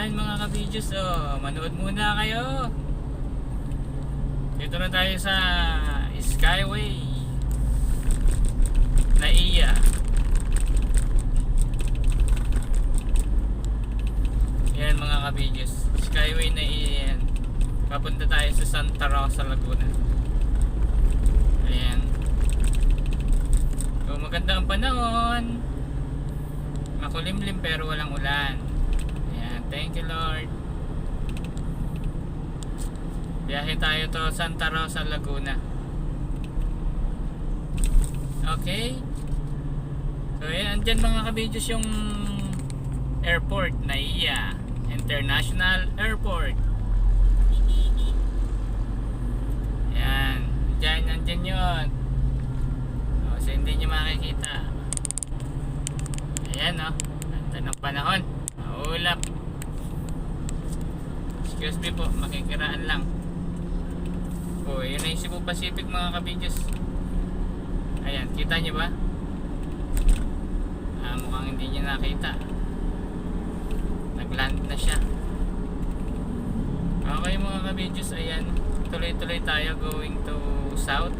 Ayan mga ka-videos, manood muna kayo. Dito na tayo sa Skyway NAIA. Ayan mga ka-videos, Skyway NAIA yan. Papunta tayo sa Santa Rosa, Laguna. Ayan. So maganda ang panahon, makulimlim pero walang ulan. Ayan, thank you Lord. Biyahe tayo to Santa Rosa, Laguna. Okay. So ayan, andyan mga ka-videos yung airport, NAIA International Airport. Ayan, andyan yun. So hindi nyo makikita. Ayan ganda ng panahon, maulap. Excuse me po, makikiraan lang. Yun na yung Cebu Pacific mga ka-videos. Ayan, kita nyo ba? Mukhang hindi nyo nakita. Nagland na siya. Okay mga ka-videos, ayan, tuloy-tuloy tayo going to south.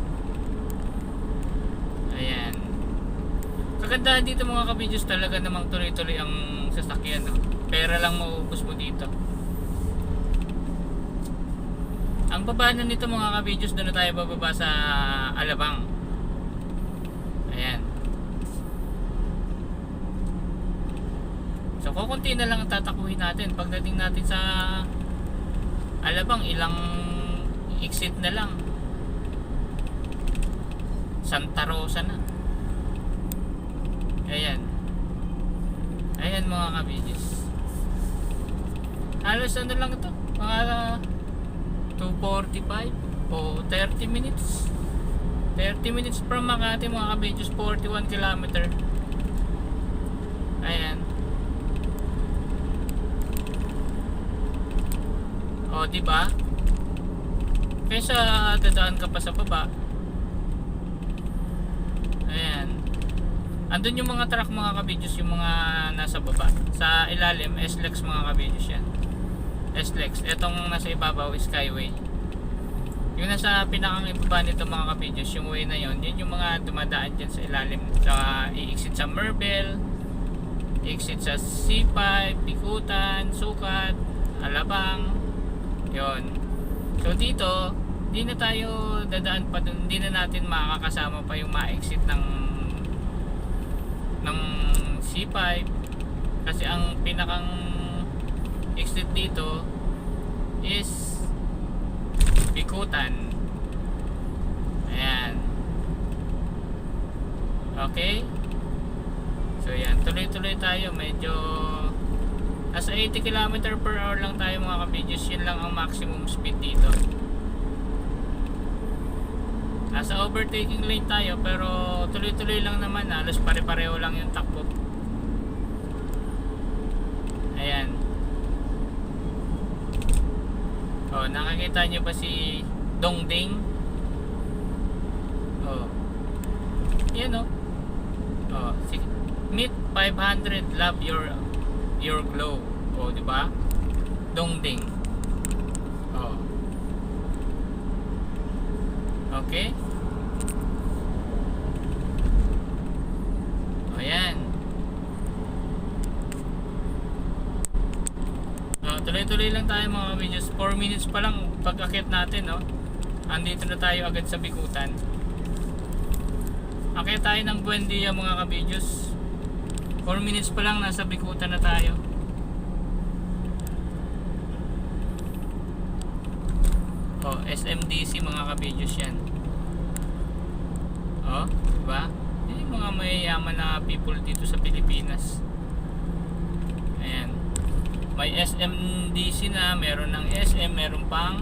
Ayan, kagandahan dito mga ka-videos, talaga namang tuloy-tuloy ang sasakyan, pera lang mauubos mo dito. Ang babaanan nito mga ka-videos, doon na tayo bababa sa Alabang. Ayan. So kukunti na lang ang tatakuhin natin. Pagdating natin sa Alabang, ilang exit na lang, Santa Rosa na. Ayan. Ayan mga ka-videos, halos ano lang ito, mga 2:45 o 30 minutes. 30 minutes from Makati mga ka-videos, 41 kilometer. Ayan. Diba? Kaysa dadaan ka pa sa baba. Ayan. Andun yung mga truck mga ka-videos, yung mga nasa baba. Sa ilalim, SLEX mga ka-videos yan. SLEX. Etong nasa ibabaw, Skyway. Yung nasa pinakang ibaba nito mga ka-videos, yung way na yun, yun yung mga dumadaan dyan sa ilalim. Sa i-exit sa Merbel, i-exit sa C5, Bikutan, Sukat, Alabang. Yun. So dito, di na tayo dadaan pa dun, hindi na natin makakasama pa yung ma-exit ng C5, kasi ang pinakang exit dito is Bikutan. Ayan. Okay. So yan, tuloy-tuloy tayo. Medyo nasa 80 km per hour lang tayo mga ka-videos. Yun lang ang maximum speed dito. Nasa overtaking lane tayo, pero tuloy-tuloy lang naman. Halos pare-pareho lang yung takbo. Ayan. Nakakita nyo ba si Dongding? Yan si Meet 500, love your glow. Diba? Dongding. Okay. Ayan. Tuloy-tuloy lang tayo mga videos. 4 minutes pa lang pag-akit natin, andito na tayo agad sa Bikutan. Akit tayo ng Buendia mga ka-videos. 4 minutes pa lang nasa Bikutan na tayo. SMDC mga ka-videos yan. Diba? Yung mga mayayaman na people dito sa Pilipinas. Ayan. May SMDC na, meron ng SM, meron pang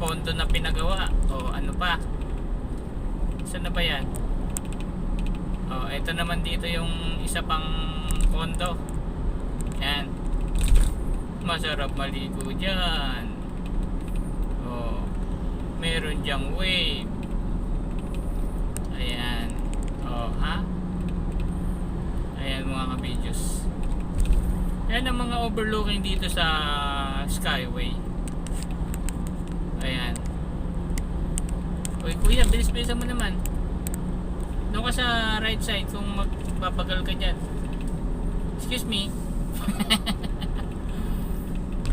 condo na pinagawa. Ano pa? Saan na ba yan? Ito naman dito yung isa pang condo. Yan. Masarap maligo dyan. Meron dyang wave. Ayan. Ayan mga ka-videos. Yan ang mga overlooking dito sa Skyway. Ayan. Uy kuya, bilis-bilisan mo naman. Doon ka sa right side kung magpapagal ka dyan. Excuse me.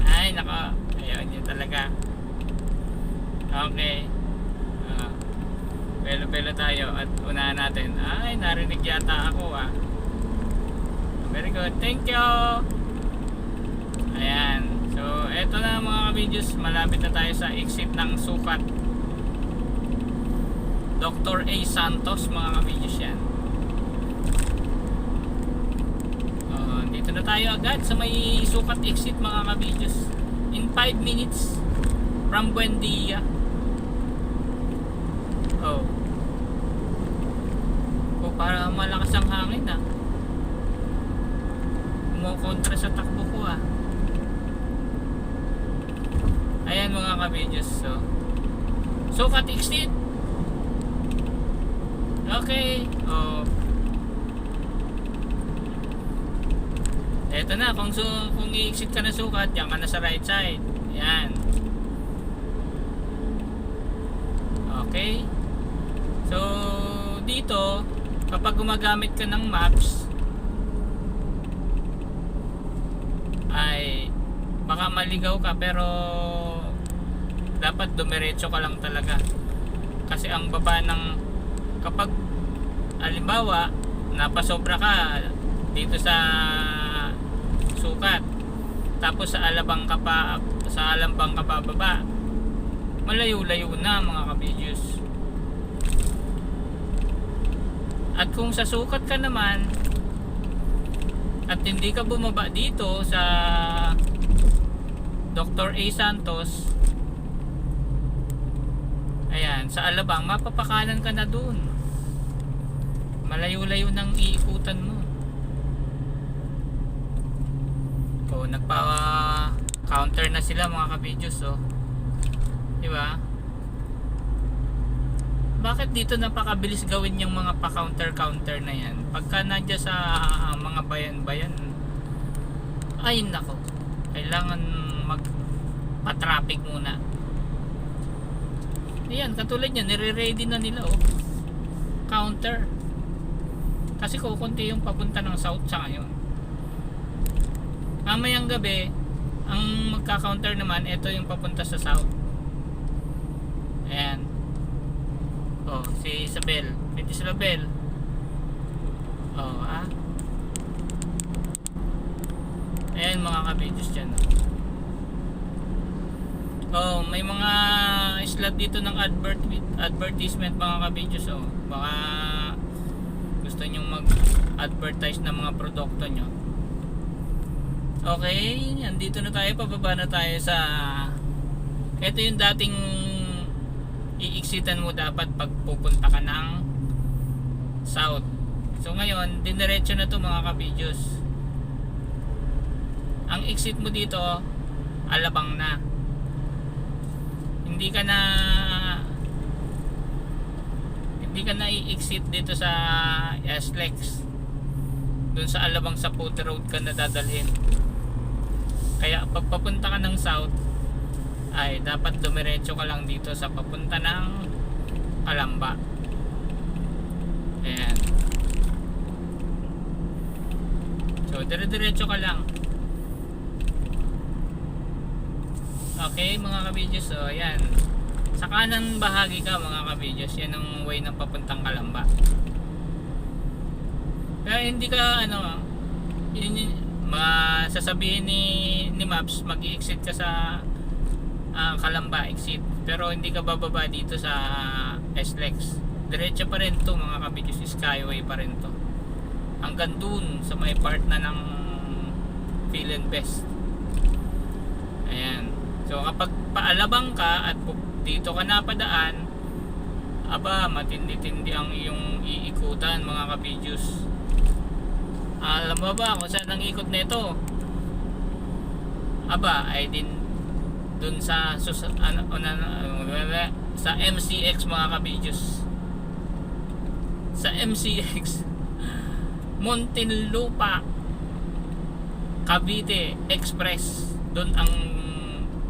Ay naka, ayun yun talaga. Okay. Belo-belo tayo at unahan natin. Ay, narinig yata ako ah. Very good. Thank you. Ayan. So, eto na mga ka-videos. Malapit na tayo sa exit ng sukat. Dr. A. Santos mga ka-videos yan. Dito na tayo agad sa may sukat exit mga ka-videos. In 5 minutes from Buendia. Oh, para malakas ang hangin ah. Kontra sa takbo ko ah. Ayan mga ka-videos. So cut exit. Okay. Oh. Eto na kung i-exit ka na sukat, diyan ka na sa right side. Ayan. Okay. So dito kapag gumagamit ka ng maps ay baka maligaw ka, pero dapat dumiretso ka lang talaga, kasi ang baba ng kapag halimbawa napasobra ka dito sa sukat tapos sa alabang ka pa bababa, malayo-layo na mga ka-videos. At kung sa sukat ka naman at hindi ka bumaba dito sa Dr. A. Santos, ayan, sa alabang, mapapakanan ka na dun. Malayo-layo nang iikutan mo. O, nagpa-counter na sila mga ka-videos, oh. Diba? Bakit dito napakabilis gawin yung mga pa-counter-counter na yan? Pagka nandiyan sa mga bayan-bayan, ay nako, kailangan magpa-traffic muna. Ayan, katulad yan, nire-ready na nila oh. Counter. Kasi kukunti yung papunta ng south sa ngayon. Mamayang gabi, ang magka-counter naman, ito yung papunta sa south. Ayan. Oh, si Isabel. Isabel. Oh, ah. Ayan mga ka-videos dyan. Oh, may mga slot dito ng advertisement mga ka-videos. Oh, baka gusto nyo mag-advertise ng mga produkto nyo. Okay, andito na tayo. Pababa na tayo sa... Ito yung dating i-exitan mo dapat pag pupunta ka ng south. So ngayon, diniretso na to mga ka-videos. Ang exit mo dito, alabang na. Hindi ka na i-exit dito sa SLEX. Doon sa alabang sa Puti Road ka na dadalhin. Kaya pag papunta ka ng south, ay dapat dumiretso ka lang dito sa papunta ng Calamba. Ayan. So dire-diretso ka lang. Okay mga ka-videos. So ayan, sa kanan bahagi ka mga ka-videos, yan ang way ng papuntang Calamba. Kaya hindi ka sasabihin ni Maps mag-i-exit ka sa Calamba exit, pero hindi ka bababa dito sa SLEX. Diretso pa rin to mga ka-videos, Skyway pa rin to hanggang dun sa may part na ng Philinvest. Ayan. So kapag paalabang ka at dito ka napadaan, aba matindi-tindi ang iyong iikutan mga ka-videos. Alam mo ba kung saan ang ikot nito? Aba ay din dun sa MCX mga ka-videos. Sa MCX Muntinlupa. Cavite Express. Doon ang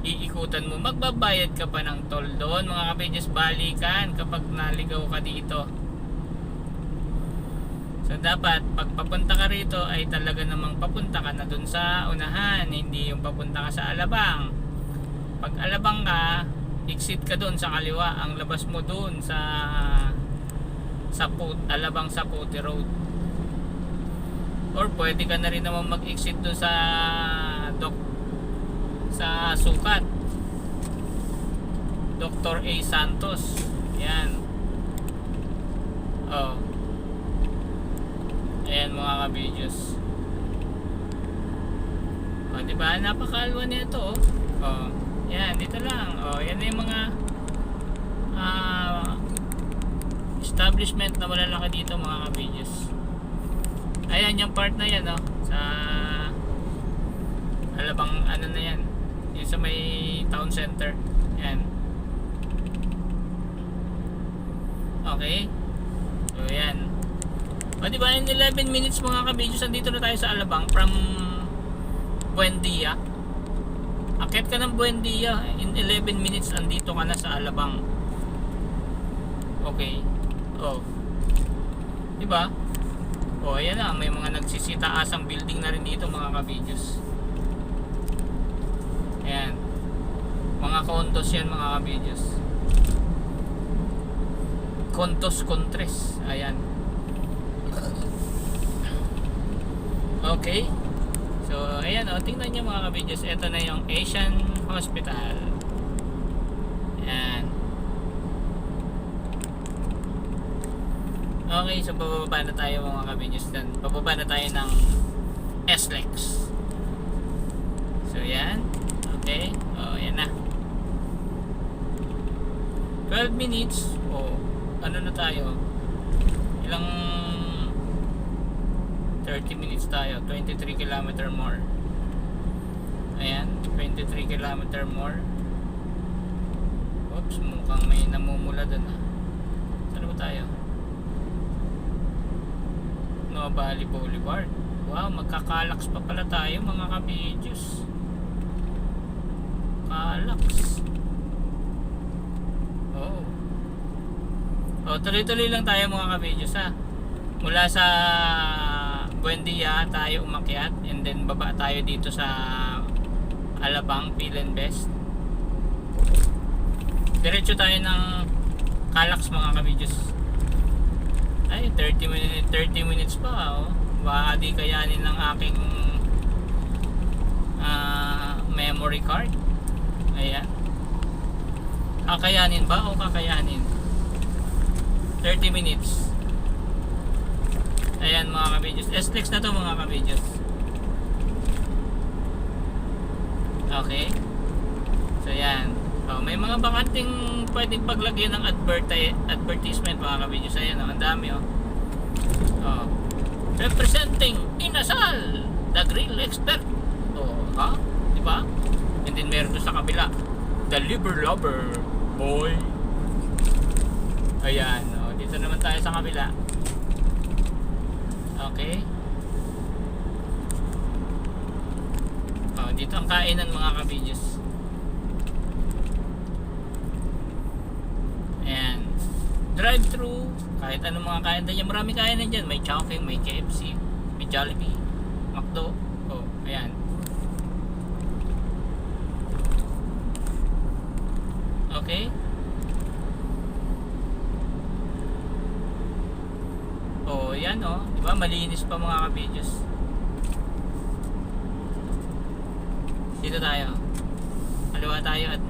iikutan mo. Magbabayad ka pa ng toll doon mga kabidyo's, balikan kapag naligaw ka dito. So dapat pag papunta ka rito ay talaga namang papunta ka na doon sa unahan, hindi yung papunta ka sa Alabang. Pag Alabang ka, exit ka doon sa kaliwa, ang labas mo doon sa Alabang Sapote Road. Or pwede ka na rin naman mag-exit doon sa Sukat, Dr. A. Santos. Yan. Oh. Ayan mga ka-videos. O, diba? Napakalwa nito, oh. Oh. Yan, dito lang. Oh, yan na yung mga establishment na malalaki dito mga ka-videos. Ayan yung part na yan, oh. Sa Alabang, ano na yan. Yung sa may town center. Yan. Okay. So, yan. O, diba, in 11 minutes mga ka-videos, andito na tayo sa Alabang from Buendia. Akit ka ng Buendia, in 11 minutes andito ka na sa Alabang. Okay. Oh. Diba? Oh, ayan na, may mga nagsisitaasang building na rin dito mga ka-videos. Ayan. Mga condos yan mga ka-videos. Condos Contres. Ayan. Okay. So, ayan o. Tingnan nyo mga ka-videos. Ito na yung Asian Hospital. Ayan. Okay. So, bababa na tayo mga ka-videos. Bababa na tayo ng SLEX. So, ayan. Okay. O, ayan na. 12 minutes. O, ano na tayo? Ilang 30 minutes tayo, 23 km more. Ayan, 23 km more. Oops, mukhang may namumula dun ah. Saan ba tayo? Nova Valley Boulevard. Wow, magkakalaks pa pala tayo mga ka-videos. Kalaks. Oh. Oh, tuloy-tuloy lang tayo mga ka-videos ha. Mula sa Buendia tayo umakyat and then baba tayo dito sa Alabang, Philinvest. Diretso tayo ng Calax mga ka-videos. Ay, 30 minutes pa oh. Baka di kayanin ng aking memory card. Ayan. Kakayanin ba o kakayanin? 30 minutes. Ayan mga ka-videos. SLEX na to mga ka-videos. Okay. So yan. Oh, may mga bakanting pwedeng paglagyan ng advertisement mga ka-videos. Ayan oh, ang dami oh. Oh. Representing Inasal, the grill expert. Oh, ha? Diba? And then meron doon sa kabila, the liver lover, boy. Ayan oh, dito naman tayo sa kabila. Okay. Oh, dito ang kainan mga ka-videos. Ayan. Drive-thru, kahit anong mga kainan dyan. Marami kainan dyan. May Chowking, may KFC, may Jollibee, McDo. Oh, ayan. Okay. Oh, yan oh. Diba? Malinis pa mga ka-videos. Dito tayo. Kaliwa tayo at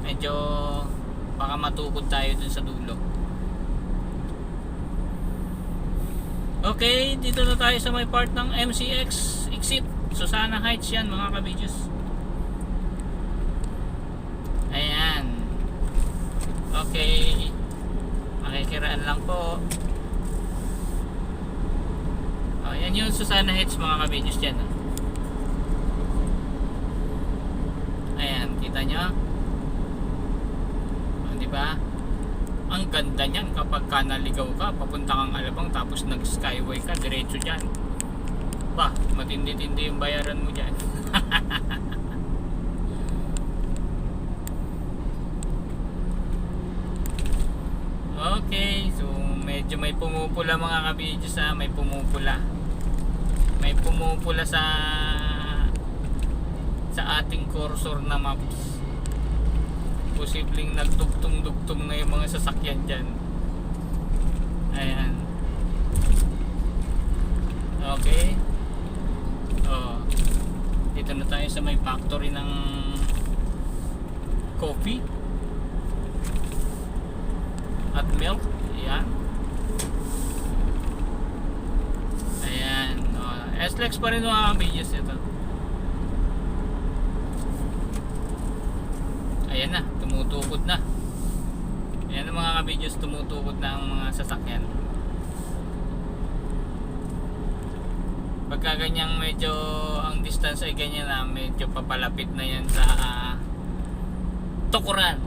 medyo baka matukod tayo dun sa dulo. Okay, dito na tayo sa may part ng MCX exit. Susana Heights yan mga ka-videos. Ayan. Okay. Makikiraan lang po. Oh, yan yung Susana Heights mga ka-videos dyan. Ayan, kita nyo? Oh, diba? Ang ganda nyan kapag ka naligaw ka, papunta kang Alabang tapos nag-skyway ka, diretso dyan. Ba, matindi-tindi yung bayaran mo dyan. Okay, so medyo may pumupula mga kabidyo sa may pumupula. May pumupula sa ating cursor na maps. Posibleng nagdugtong-dugtong na yung mga sasakyan dyan. Ayan. Okay. Oh. Dito na tayo sa may factory ng coffee at milk. Ayan. Ayan. Oh. SLEX pa rin mga kabidyo ito. Ayan na, tumutukod na. Ayan ang mga kabidyo, tumutukod na ang mga sasakyan. Pagka ganyang medyo ang distance ay ganyan na, medyo papalapit na yan sa tukuran.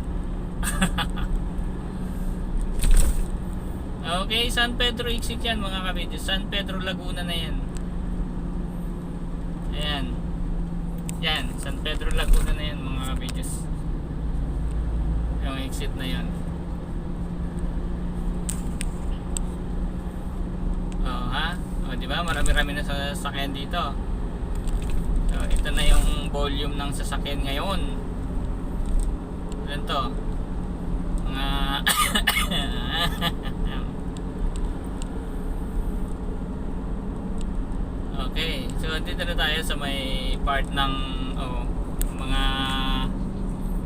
Okay, San Pedro exit yan mga kabidyo. San Pedro Laguna na yan. Ayan. Yan, San Pedro Laguna na yan mga kabidyo. Yung exit na yan. Oh, ha? Oh, di ba? Marami-rami na sasakyan dito. So, ito na yung volume ng sasakyan ngayon. Ilan to? Mga okay, so dito na tayo sa may part ng mga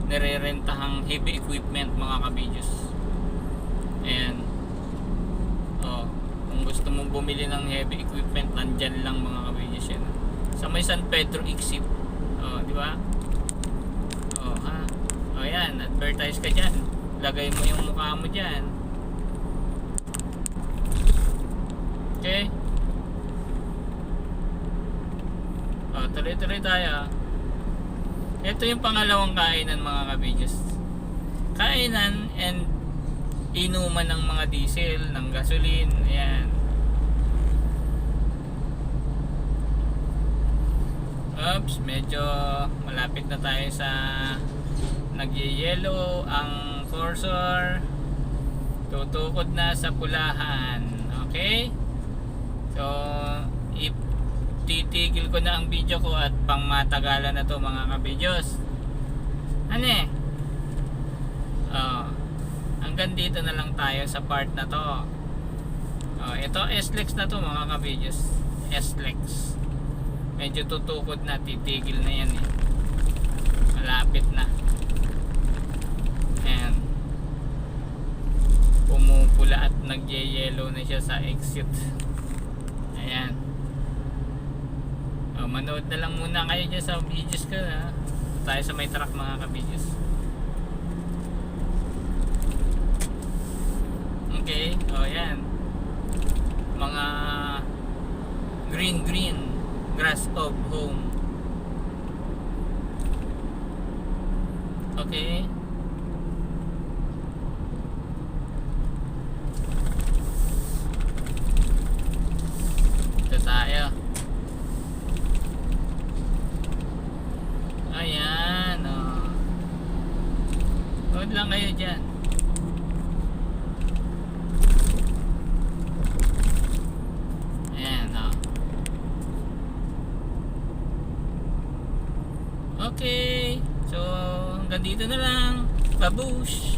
nirerentahang heavy equipment mga kabidyos. Ayan. Kung gusto mong bumili ng heavy equipment, nandyan lang mga kabidyos yan. Sa may San Pedro exit. Di ba? Ha? Ayan, advertise ka dyan. Lagay mo yung mukha mo dyan. Okay? Tuloy-tuloy tayo. Ito yung pangalawang kainan mga kabidyos. Kainan and inuman ng mga diesel, ng gasoline. Ayan. Oops, medyo malapit na tayo sa nagye-yellow ang cursor. Tutukod na sa pulahan. Okay? So, titigil ko na ang video ko at pangmatagalan na to mga kabidyos. Ano eh? Hanggang dito na lang tayo sa part na to. Ito SLEX na to mga kabidyos. SLEX. Medyo tutukod na, titigil na yan eh. Malapit na. Ayan. Pumupula at nagye-yellow na siya sa exit. Ayan. Manood na lang muna kayo dyan sa videos ko ha. Tayo sa may truck mga ka-videos. Okay, yan. Mga green grass of home. Okay. Ito tayo. Ayan, Huwag lang kayo dyan. Ayan, Okay. So, hanggang dito na lang. Babush!